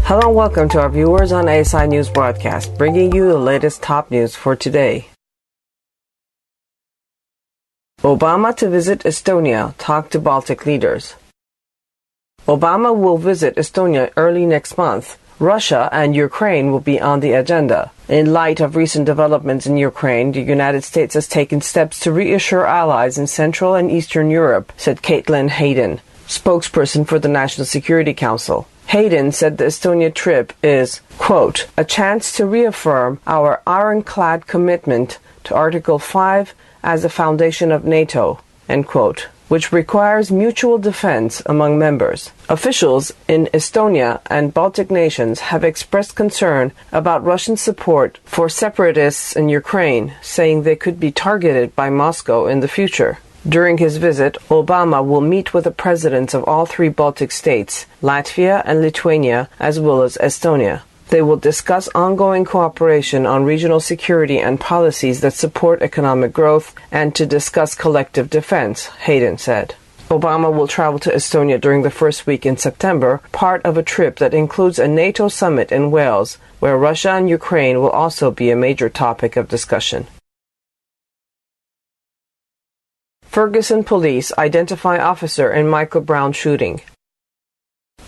Hello and welcome to our viewers on ASI News Broadcast, bringing you the latest top news for today. Obama to visit Estonia, talk to Baltic leaders. Obama will visit Estonia early next month. Russia and Ukraine will be on the agenda. In light of recent developments in Ukraine, the United States has taken steps to reassure allies in Central and Eastern Europe, said Caitlin Hayden, spokesperson for the National Security Council. Hayden said the Estonia trip is, quote, a chance to reaffirm our ironclad commitment to Article 5 as the foundation of NATO, end quote, which requires mutual defense among members. Officials in Estonia and Baltic nations have expressed concern about Russian support for separatists in Ukraine, saying they could be targeted by Moscow in the future. During his visit, Obama will meet with the presidents of all three Baltic states, Latvia and Lithuania, as well as Estonia. They will discuss ongoing cooperation on regional security and policies that support economic growth and to discuss collective defense, Hayden said. Obama will travel to Estonia during the first week in September, part of a trip that includes a NATO summit in Wales, where Russia and Ukraine will also be a major topic of discussion. Ferguson police identify officer in Michael Brown shooting.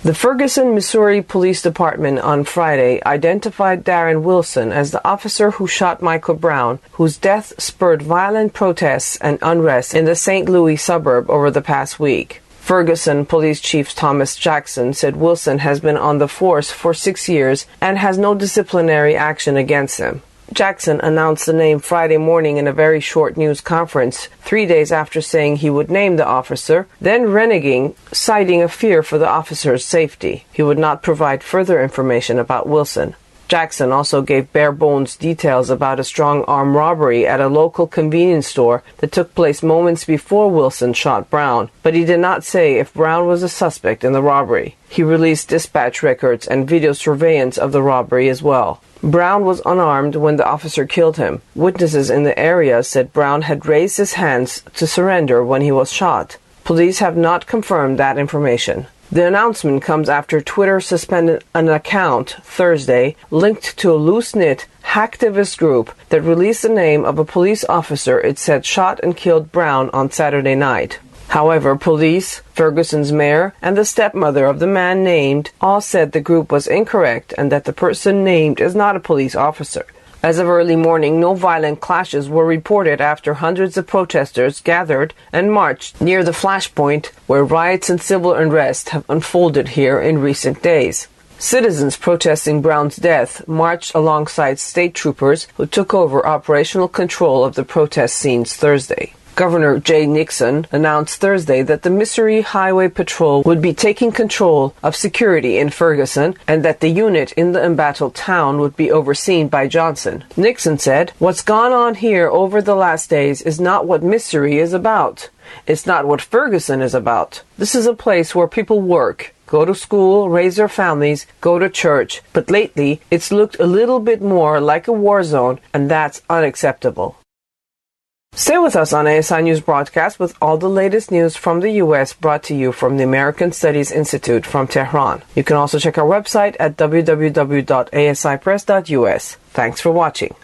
The Ferguson, Missouri Police Department on Friday identified Darren Wilson as the officer who shot Michael Brown, whose death spurred violent protests and unrest in the St. Louis suburb over the past week. Ferguson Police Chief Thomas Jackson said Wilson has been on the force for 6 years and has no disciplinary action against him. Jackson announced the name Friday morning in a very short news conference, 3 days after saying he would name the officer, then reneging, citing a fear for the officer's safety. He would not provide further information about Wilson. Jackson also gave bare-bones details about a strong-arm robbery at a local convenience store that took place moments before Wilson shot Brown, but he did not say if Brown was a suspect in the robbery. He released dispatch records and video surveillance of the robbery as well. Brown was unarmed when the officer killed him. Witnesses in the area said Brown had raised his hands to surrender when he was shot. Police have not confirmed that information. The announcement comes after Twitter suspended an account Thursday linked to a loose-knit hacktivist group that released the name of a police officer it said shot and killed Brown on Saturday night. However, police, Ferguson's mayor, and the stepmother of the man named all said the group was incorrect and that the person named is not a police officer. As of early morning, no violent clashes were reported after hundreds of protesters gathered and marched near the flashpoint where riots and civil unrest have unfolded here in recent days. Citizens protesting Brown's death marched alongside state troopers who took over operational control of the protest scenes Thursday. Governor Jay Nixon announced Thursday that the Missouri Highway Patrol would be taking control of security in Ferguson and that the unit in the embattled town would be overseen by Johnson. Nixon said, "What's gone on here over the last days is not what Missouri is about. It's not what Ferguson is about. This is a place where people work, go to school, raise their families, go to church. But lately, it's looked a little bit more like a war zone, and that's unacceptable." Stay with us on ASI News Broadcast with all the latest news from the U.S. brought to you from the American Studies Institute from Tehran. You can also check our website at www.asipress.us. Thanks for watching.